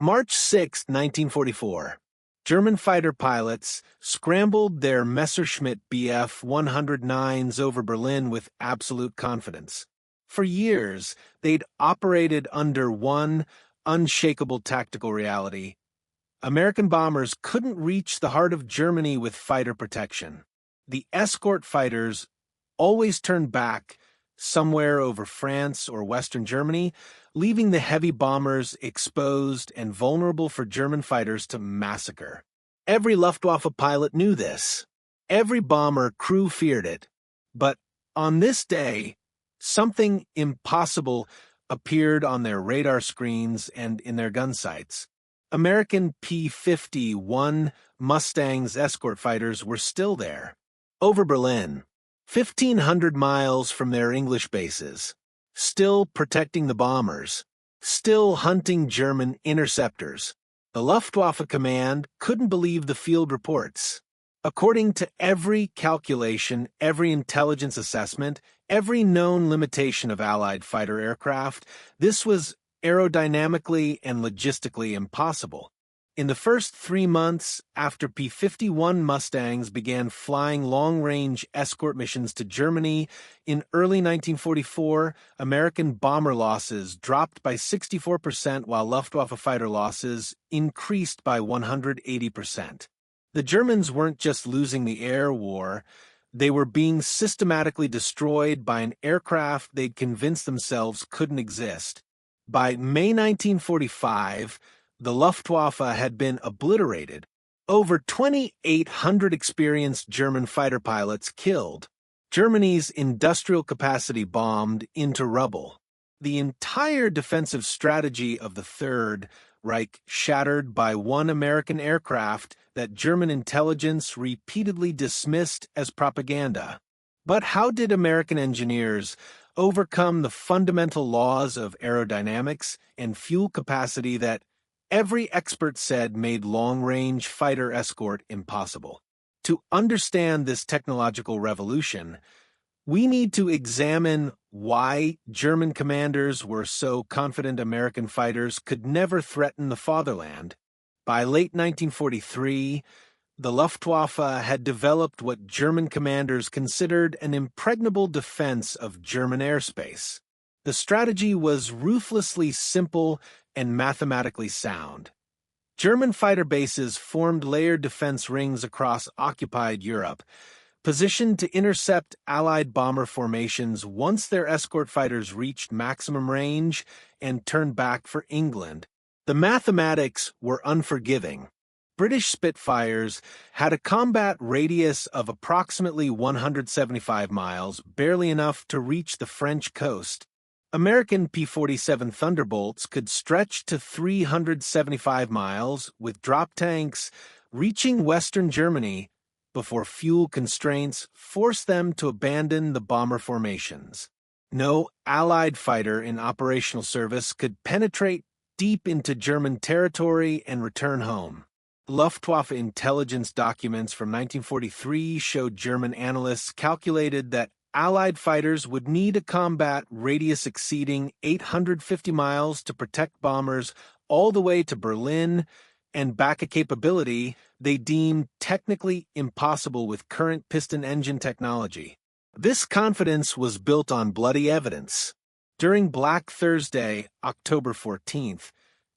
March 6, 1944. German fighter pilots scrambled their Messerschmitt Bf 109s over Berlin with absolute confidence. For years, they'd operated under one unshakable tactical reality. American bombers couldn't reach the heart of Germany with fighter protection. The escort fighters always turned back somewhere over France or Western Germany, leaving the heavy bombers exposed and vulnerable for German fighters to massacre. Every Luftwaffe pilot knew this. Every bomber crew feared it. But on this day, something impossible appeared on their radar screens and in their gun sights. American P-51 Mustangs escort fighters were still there, over Berlin, 1,500 miles from their English bases, still protecting the bombers, still hunting German interceptors. The Luftwaffe command couldn't believe the field reports. According to every calculation, every intelligence assessment, every known limitation of Allied fighter aircraft, this was aerodynamically and logistically impossible. In the first 3 months after P-51 Mustangs began flying long-range escort missions to Germany, in early 1944, American bomber losses dropped by 64% while Luftwaffe fighter losses increased by 180%. The Germans weren't just losing the air war, they were being systematically destroyed by an aircraft they'd convinced themselves couldn't exist. By May 1945, the Luftwaffe had been obliterated. Over 2,800 experienced German fighter pilots killed. Germany's industrial capacity bombed into rubble. The entire defensive strategy of the Third Reich shattered by one American aircraft that German intelligence repeatedly dismissed as propaganda. But how did American engineers overcome the fundamental laws of aerodynamics and fuel capacity that every expert said made long-range fighter escort impossible? To understand this technological revolution, we need to examine why German commanders were so confident American fighters could never threaten the fatherland. By late 1943, the Luftwaffe had developed what German commanders considered an impregnable defense of German airspace. The strategy was ruthlessly simple and mathematically sound. German fighter bases formed layered defense rings across occupied Europe, positioned to intercept Allied bomber formations once their escort fighters reached maximum range and turned back for England. The mathematics were unforgiving. British Spitfires had a combat radius of approximately 175 miles, barely enough to reach the French coast. American P-47 Thunderbolts could stretch to 375 miles, with drop tanks reaching western Germany before fuel constraints forced them to abandon the bomber formations. No Allied fighter in operational service could penetrate deep into German territory and return home. Luftwaffe intelligence documents from 1943 showed German analysts calculated that Allied fighters would need a combat radius exceeding 850 miles to protect bombers all the way to Berlin and back, a capability they deemed technically impossible with current piston engine technology. This confidence was built on bloody evidence. During Black Thursday, October 14th,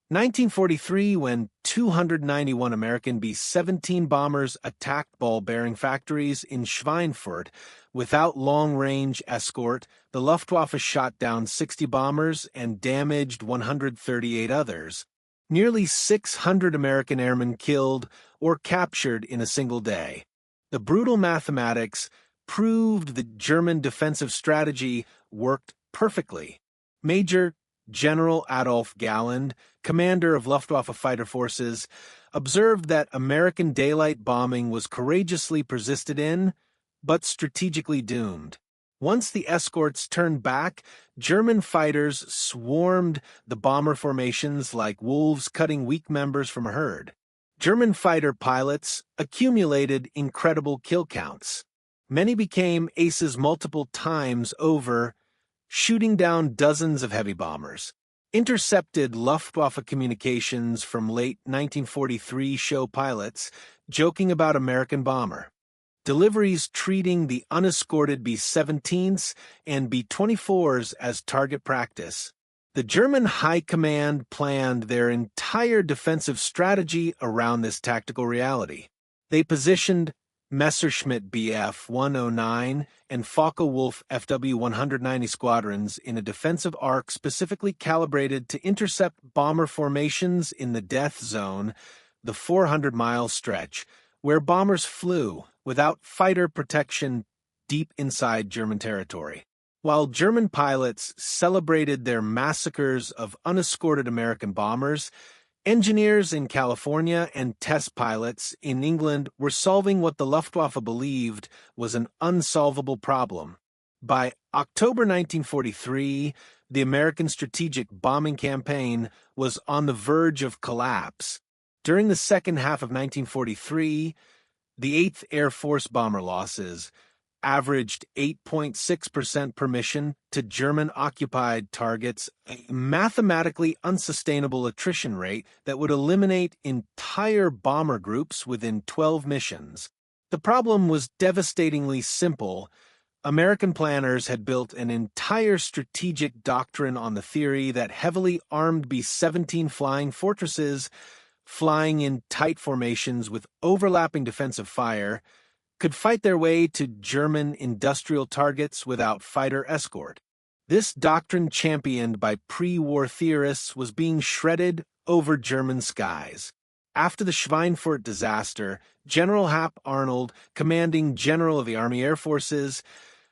1943, when 291 American B-17 bombers attacked ball-bearing factories in Schweinfurt without long-range escort, the Luftwaffe shot down 60 bombers and damaged 138 others. Nearly 600 American airmen killed or captured in a single day. The brutal mathematics proved the German defensive strategy worked perfectly. Major General Adolf Galland, commander of Luftwaffe fighter forces, observed that American daylight bombing was courageously persisted in, but strategically doomed. Once the escorts turned back, German fighters swarmed the bomber formations like wolves cutting weak members from a herd. German fighter pilots accumulated incredible kill counts. Many became aces multiple times over, shooting down dozens of heavy bombers. Intercepted Luftwaffe communications from late 1943 show pilots joking about American bomber. Deliveries treating the unescorted B-17s and B-24s as target practice. The German High Command planned their entire defensive strategy around this tactical reality. They positioned Messerschmitt Bf 109 and Focke-Wulf FW 190 squadrons in a defensive arc specifically calibrated to intercept bomber formations in the death zone, the 400-mile stretch, where bombers flew without fighter protection deep inside German territory. While German pilots celebrated their massacres of unescorted American bombers, engineers in California and test pilots in England were solving what the Luftwaffe believed was an unsolvable problem. By October 1943, the American strategic bombing campaign was on the verge of collapse. During the second half of 1943, the 8th Air Force bomber losses averaged 8.6% per mission to German-occupied targets, a mathematically unsustainable attrition rate that would eliminate entire bomber groups within 12 missions. The problem was devastatingly simple. American planners had built an entire strategic doctrine on the theory that heavily armed B-17 flying fortresses, flying in tight formations with overlapping defensive fire, could fight their way to German industrial targets without fighter escort. This doctrine, championed by pre-war theorists, was being shredded over German skies. After the Schweinfurt disaster, General Hap Arnold, commanding general of the Army Air Forces,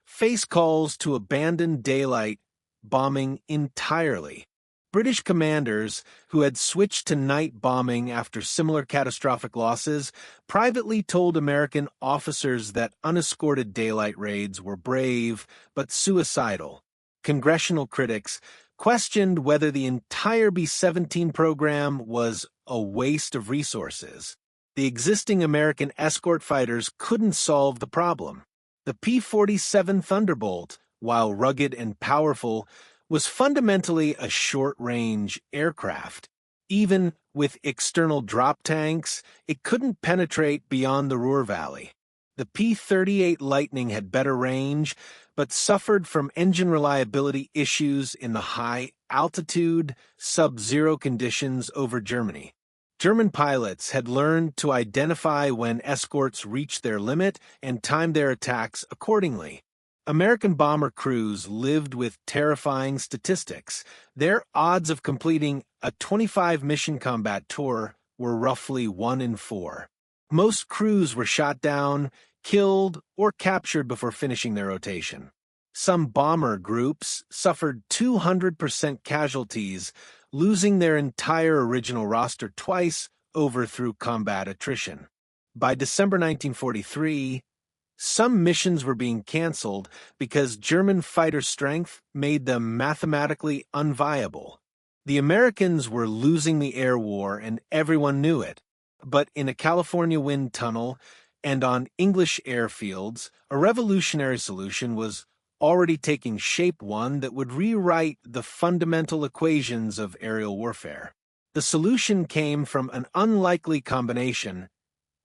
faced calls to abandon daylight bombing entirely. British commanders, who had switched to night bombing after similar catastrophic losses, privately told American officers that unescorted daylight raids were brave but suicidal. Congressional critics questioned whether the entire B-17 program was a waste of resources. The existing American escort fighters couldn't solve the problem. The P-47 Thunderbolt, while rugged and powerful, was fundamentally a short-range aircraft. Even with external drop tanks, it couldn't penetrate beyond the Ruhr Valley. The P-38 Lightning had better range, but suffered from engine reliability issues in the high-altitude, sub-zero conditions over Germany. German pilots had learned to identify when escorts reached their limit and time their attacks accordingly. American bomber crews lived with terrifying statistics. Their odds of completing a 25-mission combat tour were roughly 1 in 4. Most crews were shot down, killed, or captured before finishing their rotation. Some bomber groups suffered 200% casualties, losing their entire original roster twice over through combat attrition. By December 1943, some missions were being canceled because German fighter strength made them mathematically unviable. The Americans were losing the air war and everyone knew it. But in a California wind tunnel and on English airfields, a revolutionary solution was already taking shape, one that would rewrite the fundamental equations of aerial warfare. The solution came from an unlikely combination: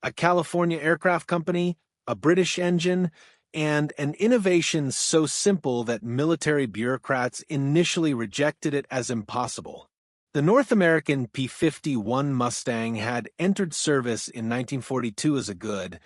a California aircraft company, a British engine, and an innovation so simple that military bureaucrats initially rejected it as impossible. The North American P-51 Mustang had entered service in 1942 as a good,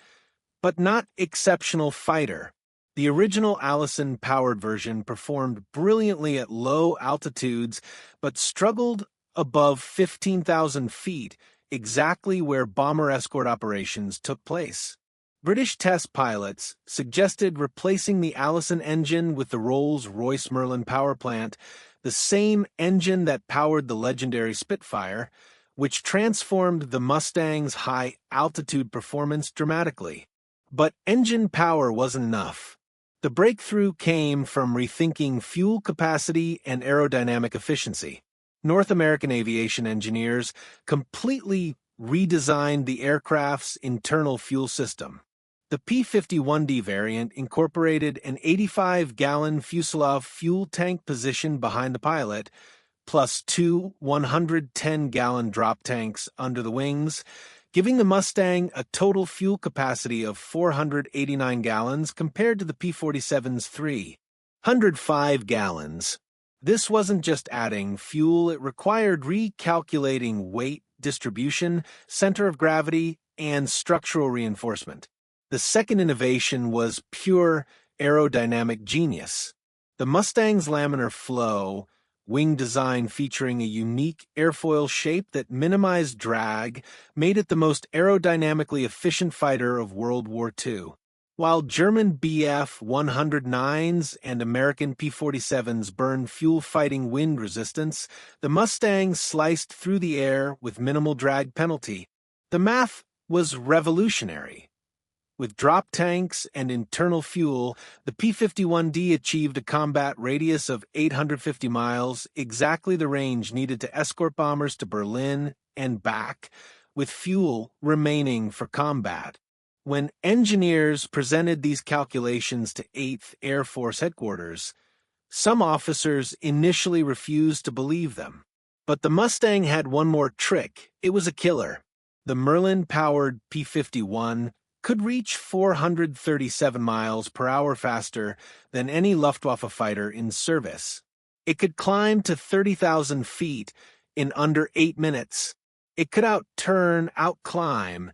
but not exceptional fighter. The original Allison-powered version performed brilliantly at low altitudes, but struggled above 15,000 feet, exactly where bomber escort operations took place. British test pilots suggested replacing the Allison engine with the Rolls-Royce Merlin power plant, the same engine that powered the legendary Spitfire, which transformed the Mustang's high-altitude performance dramatically. But engine power wasn't enough. The breakthrough came from rethinking fuel capacity and aerodynamic efficiency. North American aviation engineers completely redesigned the aircraft's internal fuel system. The P-51D variant incorporated an 85-gallon fuselage fuel tank positioned behind the pilot, plus two 110-gallon drop tanks under the wings, giving the Mustang a total fuel capacity of 489 gallons compared to the P-47's 305 gallons. This wasn't just adding fuel, it required recalculating weight distribution, center of gravity, and structural reinforcement. The second innovation was pure aerodynamic genius. The Mustang's laminar flow, wing design featuring a unique airfoil shape that minimized drag, made it the most aerodynamically efficient fighter of World War II. While German Bf-109s and American P-47s burned fuel-fighting wind resistance, the Mustang sliced through the air with minimal drag penalty. The math was revolutionary. With drop tanks and internal fuel, the P-51D achieved a combat radius of 850 miles, exactly the range needed to escort bombers to Berlin and back, with fuel remaining for combat. When engineers presented these calculations to 8th Air Force headquarters, some officers initially refused to believe them. But the Mustang had one more trick. It was a killer. The Merlin-powered P-51 could reach 437 miles per hour faster than any Luftwaffe fighter in service. It could climb to 30,000 feet in under 8 minutes. It could outturn, outclimb,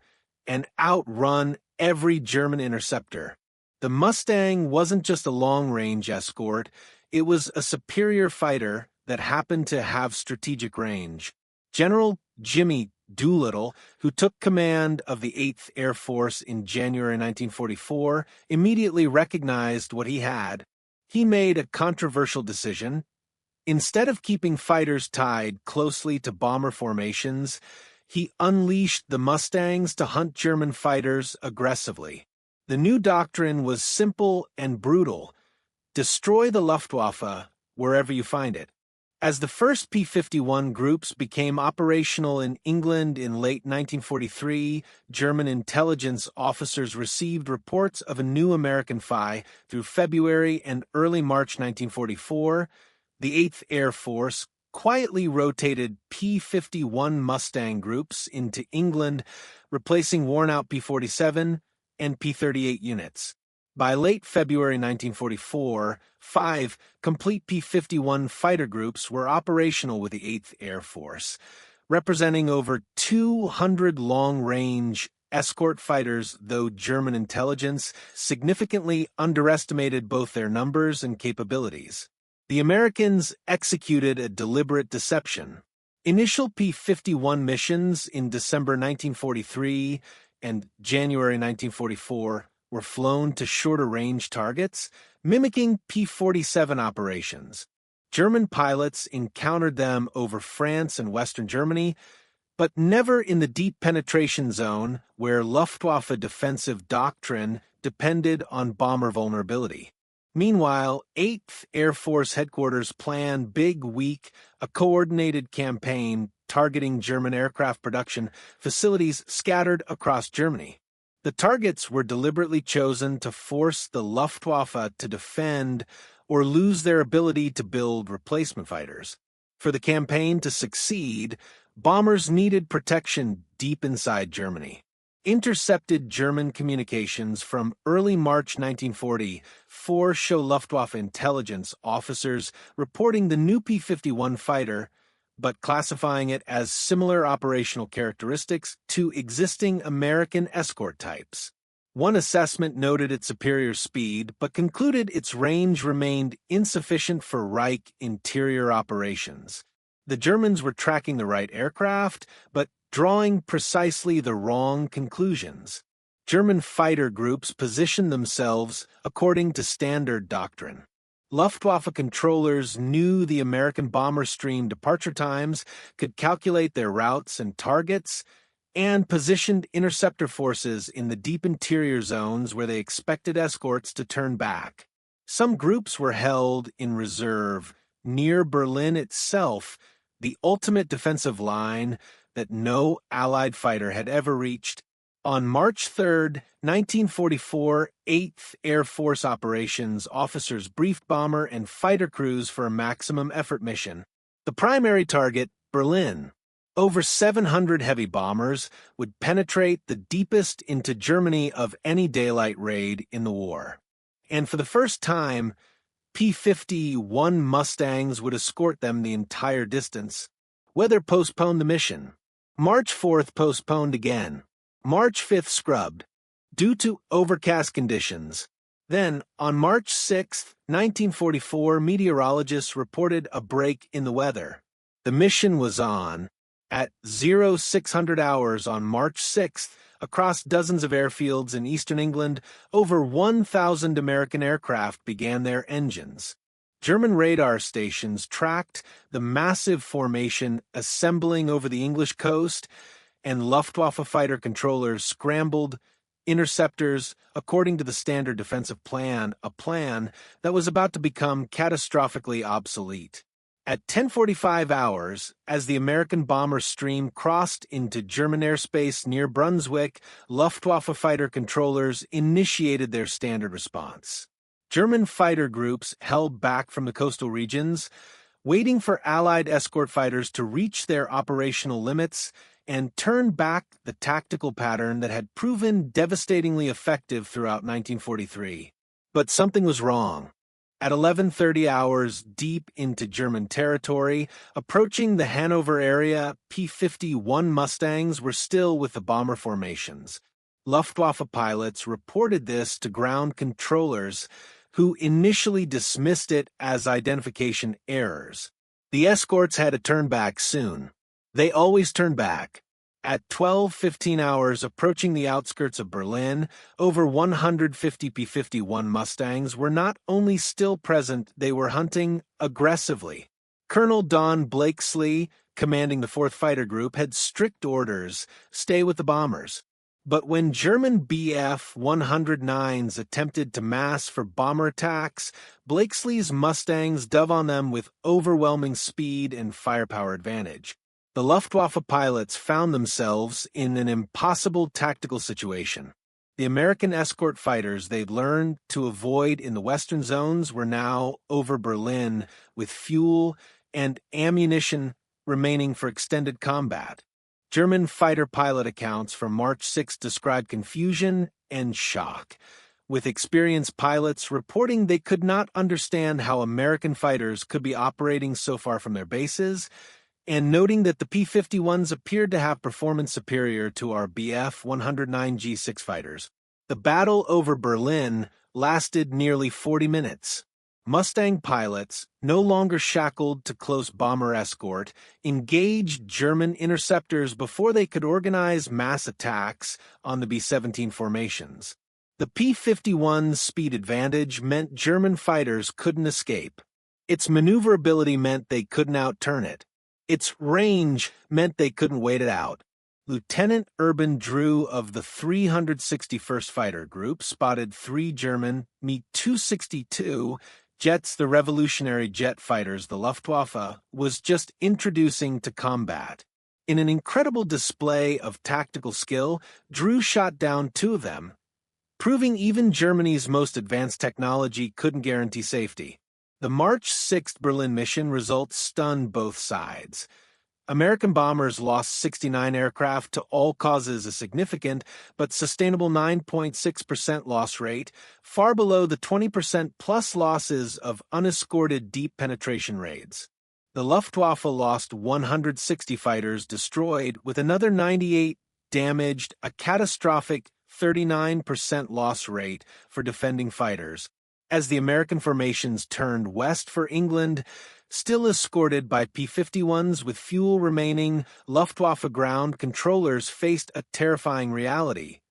and outrun every German interceptor. The Mustang wasn't just a long-range escort, it was a superior fighter that happened to have strategic range. General Jimmy Doolittle, who took command of the 8th Air Force in January 1944, immediately recognized what he had. He made a controversial decision. Instead of keeping fighters tied closely to bomber formations, he unleashed the Mustangs to hunt German fighters aggressively. The new doctrine was simple and brutal. Destroy the Luftwaffe wherever you find it. As the first P-51 groups became operational in England in late 1943, German intelligence officers received reports of a new American Fi. Through February and early March 1944, the 8th Air Force quietly rotated P-51 Mustang groups into England, replacing worn-out P-47 and P-38 units. By late February 1944, 5 complete P-51 fighter groups were operational with the 8th Air Force, representing over 200 long-range escort fighters, though German intelligence significantly underestimated both their numbers and capabilities. The Americans executed a deliberate deception. Initial P-51 missions in December 1943 and January 1944 were flown to shorter-range targets, mimicking P-47 operations. German pilots encountered them over France and Western Germany, but never in the deep penetration zone where Luftwaffe defensive doctrine depended on bomber vulnerability. Meanwhile, 8th Air Force Headquarters planned Big Week, a coordinated campaign targeting German aircraft production facilities scattered across Germany. The targets were deliberately chosen to force the Luftwaffe to defend or lose their ability to build replacement fighters. For the campaign to succeed, bombers needed protection deep inside Germany. Intercepted German communications from early March 1944 show Luftwaffe intelligence officers reporting the new P-51 fighter, but classifying it as similar operational characteristics to existing American escort types. One assessment noted its superior speed, but concluded its range remained insufficient for Reich interior operations. The Germans were tracking the right aircraft, but drawing precisely the wrong conclusions. German fighter groups positioned themselves according to standard doctrine. Luftwaffe controllers knew the American bomber stream departure times, could calculate their routes and targets, and positioned interceptor forces in the deep interior zones where they expected escorts to turn back. Some groups were held in reserve near Berlin itself, the ultimate defensive line that no Allied fighter had ever reached. On March 3, 1944, 8th Air Force operations officers briefed bomber and fighter crews for a maximum effort mission. The primary target, Berlin. Over 700 heavy bombers would penetrate the deepest into Germany of any daylight raid in the war. And for the first time, P-51 Mustangs would escort them the entire distance. Weather postponed the mission. March 4th postponed again. March 5th scrubbed, due to overcast conditions. Then, on March 6, 1944, meteorologists reported a break in the weather. The mission was on. At 0600 hours on March 6th, across dozens of airfields in eastern England, over 1,000 American aircraft began their engines. German radar stations tracked the massive formation assembling over the English coast, and Luftwaffe fighter controllers scrambled interceptors according to the standard defensive plan, a plan that was about to become catastrophically obsolete. At 10:45 hours, as the American bomber stream crossed into German airspace near Brunswick, Luftwaffe fighter controllers initiated their standard response. German fighter groups held back from the coastal regions, waiting for Allied escort fighters to reach their operational limits and turn back the tactical pattern that had proven devastatingly effective throughout 1943. But something was wrong. At 11:30 hours deep into German territory, approaching the Hanover area, P-51 Mustangs were still with the bomber formations. Luftwaffe pilots reported this to ground controllers, who initially dismissed it as identification errors. The escorts had to turn back soon. They always turn back. At 12:15 hours approaching the outskirts of Berlin, over 150 P-51 Mustangs were not only still present, they were hunting aggressively. Colonel Don Blakesley, commanding the 4th Fighter Group, had strict orders, stay with the bombers. But when German Bf-109s attempted to mass for bomber attacks, Blakesley's Mustangs dove on them with overwhelming speed and firepower advantage. The Luftwaffe pilots found themselves in an impossible tactical situation. The American escort fighters they'd learned to avoid in the western zones were now over Berlin with fuel and ammunition remaining for extended combat. German fighter pilot accounts from March 6 described confusion and shock, with experienced pilots reporting they could not understand how American fighters could be operating so far from their bases, and noting that the P-51s appeared to have performance superior to our Bf-109 G6 fighters. The battle over Berlin lasted nearly 40 minutes. Mustang pilots, no longer shackled to close bomber escort, engaged German interceptors before they could organize mass attacks on the B-17 formations. The P-51's speed advantage meant German fighters couldn't escape. Its maneuverability meant they couldn't outturn it. Its range meant they couldn't wait it out. Lieutenant Urban Drew of the 361st Fighter Group spotted 3 German Me-262 jets, the revolutionary jet fighters the Luftwaffe was just introducing to combat. In an incredible display of tactical skill, Drew shot down 2 of them, proving even Germany's most advanced technology couldn't guarantee safety. The March 6th Berlin mission results stunned both sides. American bombers lost 69 aircraft to all causes, a significant but sustainable 9.6% loss rate, far below the 20% plus losses of unescorted deep penetration raids. The Luftwaffe lost 160 fighters destroyed, with another 98 damaged, a catastrophic 39% loss rate for defending fighters. As the American formations turned west for England, still escorted by P-51s with fuel remaining, Luftwaffe ground controllers faced a terrifying reality.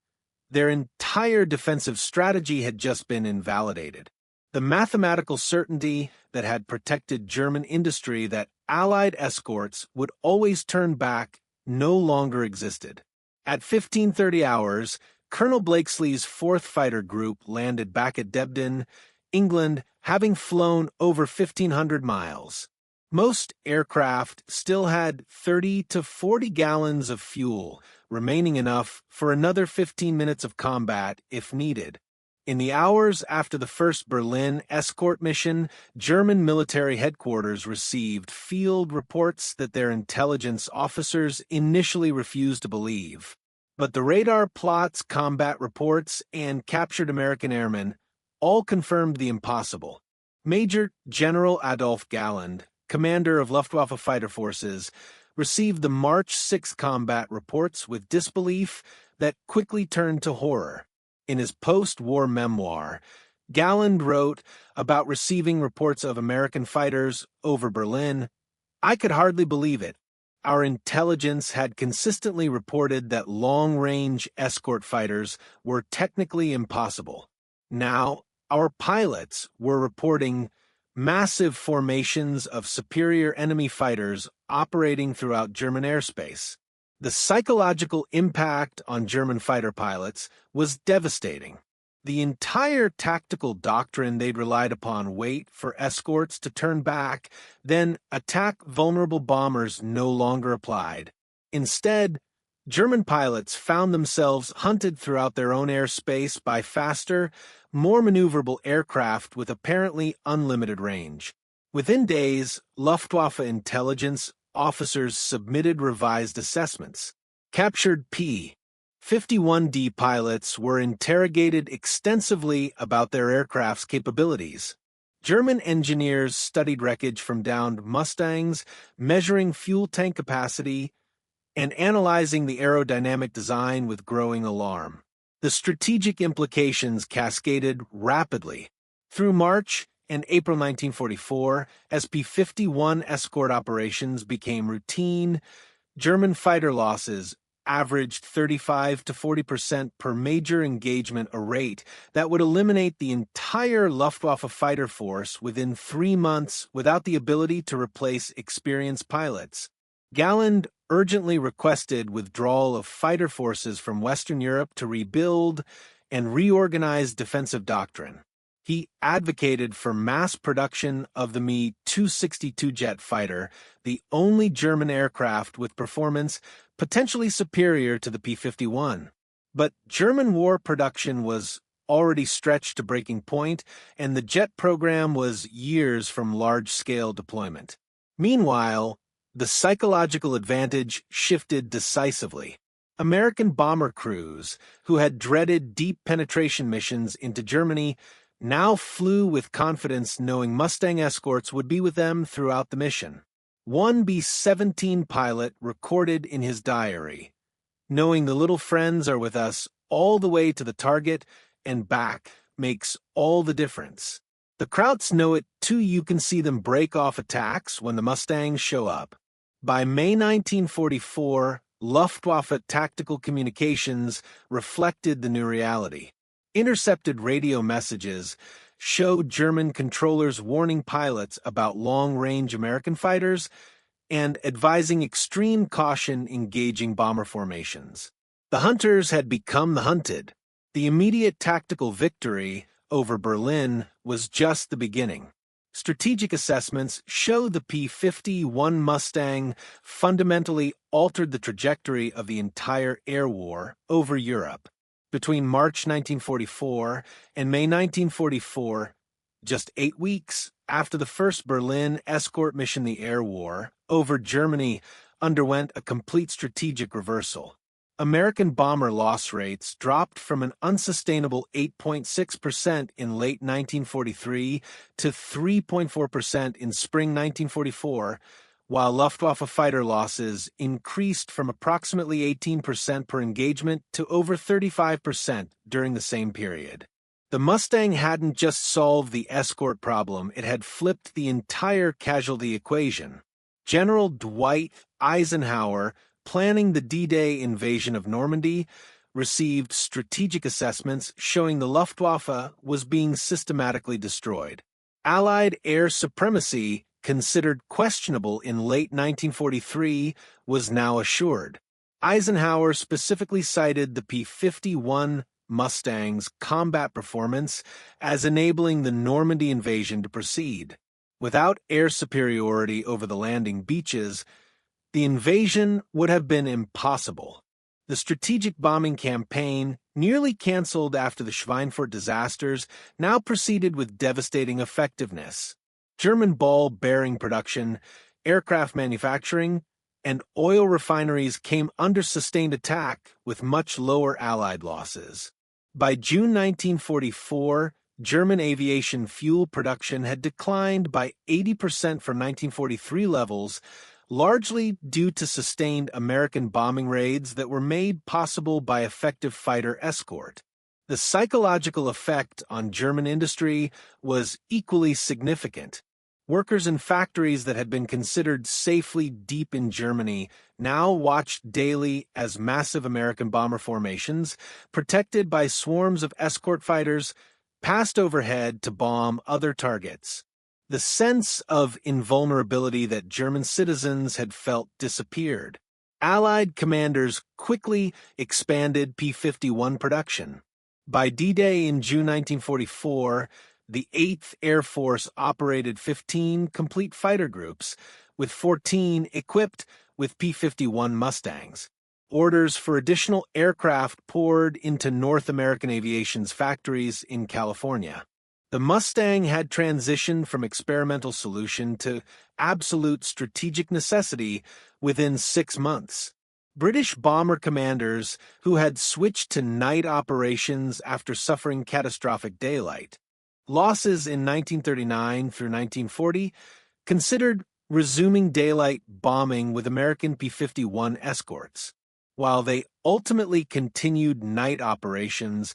Their entire defensive strategy had just been invalidated. The mathematical certainty that had protected German industry that Allied escorts would always turn back no longer existed. At 15:30 hours, Colonel Blakesley's 4th Fighter Group landed back at Debden, England, having flown over 1,500 miles. Most aircraft still had 30 to 40 gallons of fuel, remaining enough for another 15 minutes of combat if needed. In the hours after the first Berlin escort mission, German military headquarters received field reports that their intelligence officers initially refused to believe. But the radar plots, combat reports, and captured American airmen all confirmed the impossible. Major General Adolf Galland, commander of Luftwaffe fighter forces, received the March 6 combat reports with disbelief that quickly turned to horror. In his post-war memoir, Galland wrote about receiving reports of American fighters over Berlin. "I could hardly believe it. Our intelligence had consistently reported that long-range escort fighters were technically impossible. Now, our pilots were reporting massive formations of superior enemy fighters operating throughout German airspace. The psychological impact on German fighter pilots was devastating. The entire tactical doctrine they'd relied upon, wait for escorts to turn back, then attack vulnerable bombers, no longer applied. Instead, German pilots found themselves hunted throughout their own airspace by faster, more maneuverable aircraft with apparently unlimited range. Within days, Luftwaffe intelligence officers submitted revised assessments. Captured P-51D pilots were interrogated extensively about their aircraft's capabilities. German engineers studied wreckage from downed Mustangs, measuring fuel tank capacity, and analyzing the aerodynamic design with growing alarm. The strategic implications cascaded rapidly. Through March and April 1944, as P-51 escort operations became routine, German fighter losses averaged 35 to 40% per major engagement, a rate that would eliminate the entire Luftwaffe fighter force within 3 months without the ability to replace experienced pilots. Galland urgently requested withdrawal of fighter forces from Western Europe to rebuild and reorganize defensive doctrine. He advocated for mass production of the Me-262 jet fighter, the only German aircraft with performance potentially superior to the P-51. But German war production was already stretched to breaking point, and the jet program was years from large-scale deployment. Meanwhile, the psychological advantage shifted decisively. American bomber crews, who had dreaded deep penetration missions into Germany, now flew with confidence, knowing Mustang escorts would be with them throughout the mission. One B-17 pilot recorded in his diary, "Knowing the little friends are with us all the way to the target and back makes all the difference. The Krauts know it too. You can see them break off attacks when the Mustangs show up." By May 1944, Luftwaffe tactical communications reflected the new reality. Intercepted radio messages showed German controllers warning pilots about long-range American fighters and advising extreme caution engaging bomber formations. The hunters had become the hunted. The immediate tactical victory over Berlin was just the beginning. Strategic assessments show the P-51 Mustang fundamentally altered the trajectory of the entire air war over Europe. Between March 1944 and May 1944, just 8 weeks after the first Berlin escort mission, the air war over Germany underwent a complete strategic reversal. American bomber loss rates dropped from an unsustainable 8.6% in late 1943 to 3.4% in spring 1944, while Luftwaffe fighter losses increased from approximately 18% per engagement to over 35% during the same period. The Mustang hadn't just solved the escort problem, it had flipped the entire casualty equation. General Dwight Eisenhower, planning the D-Day invasion of Normandy, received strategic assessments showing the Luftwaffe was being systematically destroyed. Allied air supremacy, considered questionable in late 1943, was now assured. Eisenhower specifically cited the P-51 Mustang's combat performance as enabling the Normandy invasion to proceed. Without air superiority over the landing beaches, the invasion would have been impossible. The strategic bombing campaign nearly canceled after the Schweinfurt disasters, now proceeded with devastating effectiveness. German ball bearing production, aircraft manufacturing, and oil refineries came under sustained attack with much lower Allied losses. By June 1944, German aviation fuel production had declined by 80% from 1943 levels, largely due to sustained American bombing raids that were made possible by effective fighter Escort. The psychological effect on German industry was equally significant. Workers in factories that had been considered safely deep in Germany now watched daily as massive American bomber formations, protected by swarms of escort fighters, passed overhead to bomb other targets. The sense of invulnerability that German citizens had felt disappeared. Allied commanders quickly expanded P-51 production. By D-Day in June 1944, the 8th Air Force operated 15 complete fighter groups, with 14 equipped with P-51 Mustangs. Orders for additional aircraft poured into North American Aviation's factories in California. The Mustang had transitioned from experimental solution to absolute strategic necessity within 6 months. British bomber commanders who had switched to night operations after suffering catastrophic daylight. Losses in 1939 through 1940 considered resuming daylight bombing with American P-51 escorts. While they ultimately continued night operations,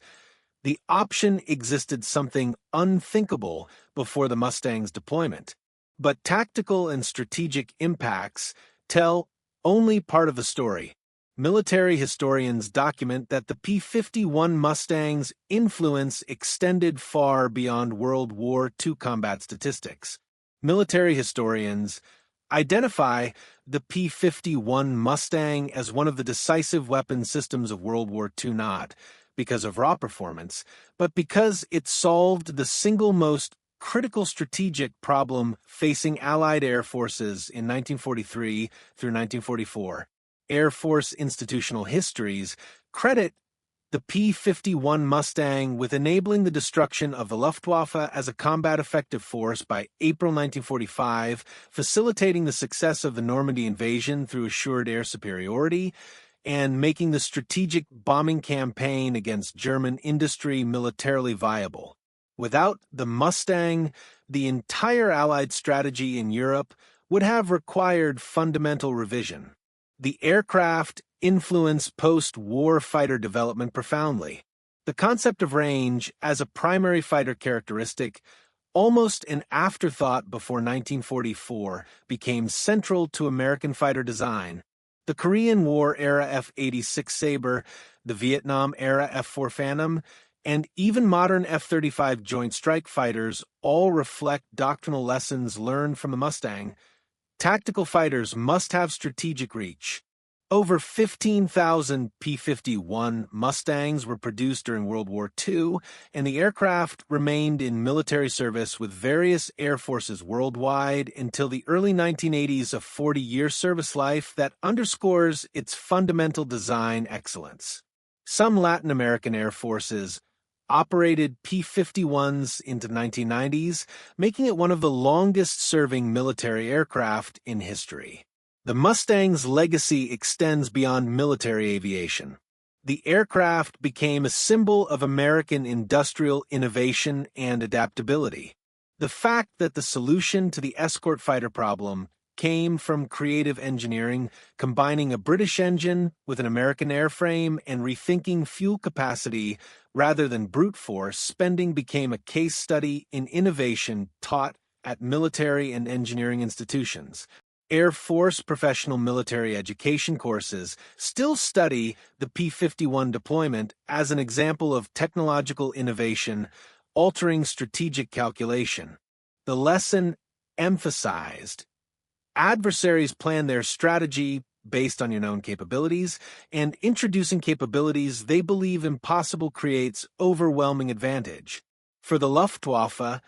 the option existed something unthinkable before the Mustang's deployment. But tactical and strategic impacts tell only part of the story. Military historians document that the P-51 Mustang's influence extended far beyond World War II combat statistics. Military historians identify the P-51 Mustang as one of the decisive weapon systems of World War II, not because of raw performance, but because it solved the single most critical strategic problem facing Allied air forces in 1943 through 1944. Air Force institutional histories credit the P-51 Mustang with enabling the destruction of the Luftwaffe as a combat effective force by April 1945, facilitating the success of the Normandy invasion through assured air superiority, and making the strategic bombing campaign against German industry militarily viable. Without the Mustang, the entire Allied strategy in Europe would have required fundamental revision. The aircraft influenced post-war fighter development profoundly. The concept of range as a primary fighter characteristic, almost an afterthought before 1944, became central to American fighter design. The Korean War-era F-86 Sabre, the Vietnam-era F-4 Phantom, and even modern F-35 Joint Strike Fighters all reflect doctrinal lessons learned from the Mustang. Tactical fighters must have strategic reach. Over 15,000 P-51 Mustangs were produced during World War II, and the aircraft remained in military service with various air forces worldwide until the early 1980s, a 40-year service life that underscores its fundamental design excellence. Some Latin American air forces operated P-51s into the 1990s, making it one of the longest-serving military aircraft in history. The Mustang's legacy extends beyond military aviation. The aircraft became a symbol of American industrial innovation and adaptability. The fact that the solution to the escort fighter problem came from creative engineering, combining a British engine with an American airframe and rethinking fuel capacity rather than brute force spending became a case study in innovation taught at military and engineering institutions. Air Force professional military education courses still study the P-51 deployment as an example of technological innovation altering strategic calculation. The lesson emphasized adversaries plan their strategy based on your known capabilities, and introducing capabilities they believe impossible creates overwhelming advantage. For the Luftwaffe,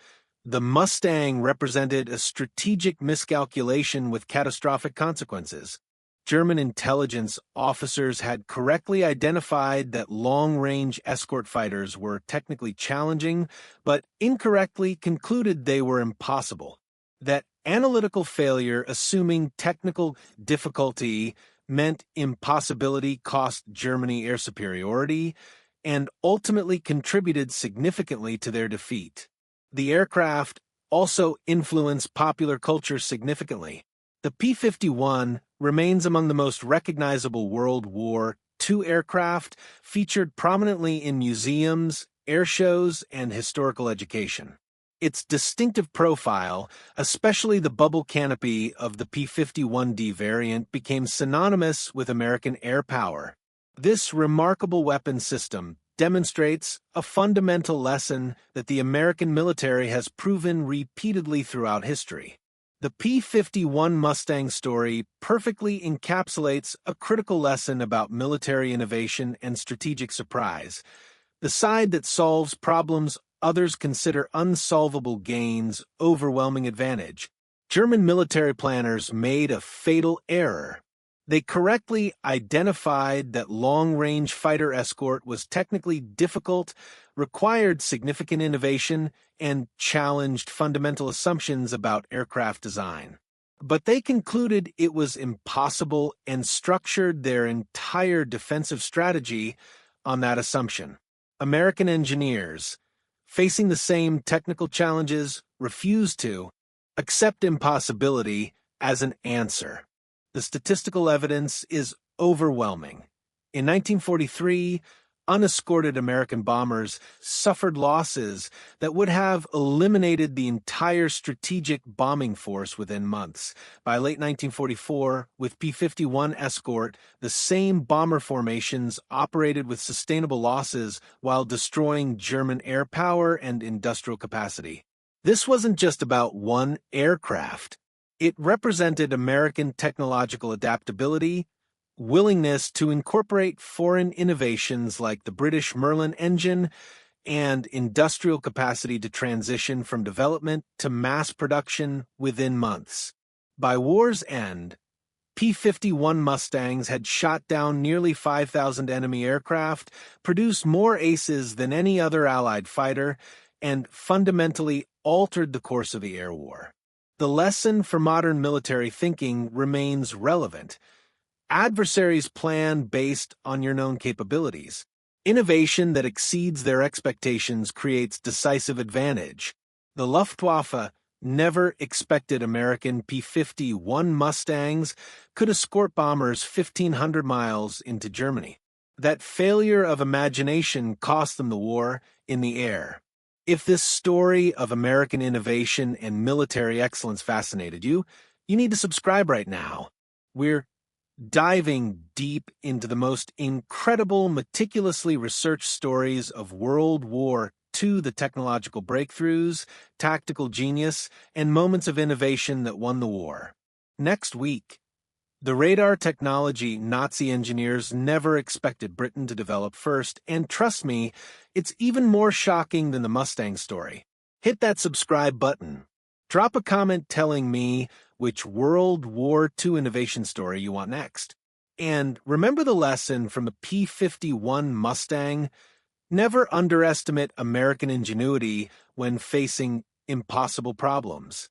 the Mustang represented a strategic miscalculation with catastrophic consequences. German intelligence officers had correctly identified that long-range escort fighters were technically challenging, but incorrectly concluded they were impossible. That analytical failure, assuming technical difficulty, meant impossibility cost Germany air superiority, and ultimately contributed significantly to their defeat. The aircraft also influenced popular culture significantly. The P-51 remains among the most recognizable World War II aircraft, featured prominently in museums, air shows, and historical education. Its distinctive profile, especially the bubble canopy of the P-51D variant, became synonymous with American air power. This remarkable weapon system demonstrates a fundamental lesson that the American military has proven repeatedly throughout history. The P-51 Mustang story perfectly encapsulates a critical lesson about military innovation and strategic surprise. The side that solves problems others consider unsolvable gains overwhelming advantage. German military planners made a fatal error. They correctly identified that long-range fighter escort was technically difficult, required significant innovation, and challenged fundamental assumptions about aircraft design. But they concluded it was impossible and structured their entire defensive strategy on that assumption. American engineers, facing the same technical challenges, refused to accept impossibility as an answer. The statistical evidence is overwhelming. In 1943, unescorted American bombers suffered losses that would have eliminated the entire strategic bombing force within months. By late 1944, with P-51 Escort, the same bomber formations operated with sustainable losses while destroying German air power and industrial capacity. This wasn't just about one aircraft. It represented American technological adaptability, willingness to incorporate foreign innovations like the British Merlin engine, and industrial capacity to transition from development to mass production within months. By war's end, P-51 Mustangs had shot down nearly 5,000 enemy aircraft, produced more aces than any other Allied fighter, and fundamentally altered the course of the air war. The lesson for modern military thinking remains relevant. Adversaries plan based on your known capabilities. Innovation that exceeds their expectations creates decisive advantage. The Luftwaffe never expected American P-51 Mustangs could escort bombers 1,500 miles into Germany. That failure of imagination cost them the war in the air. If this story of American innovation and military excellence fascinated you, you need to subscribe right now. We're diving deep into the most incredible, meticulously researched stories of World War II, the technological breakthroughs, tactical genius, and moments of innovation that won the war. Next week, the radar technology Nazi engineers never expected Britain to develop first, and trust me, it's even more shocking than the Mustang story. Hit that subscribe button. Drop a comment telling me which World War II innovation story you want next. And remember the lesson from the P-51 Mustang? Never underestimate American ingenuity when facing impossible problems.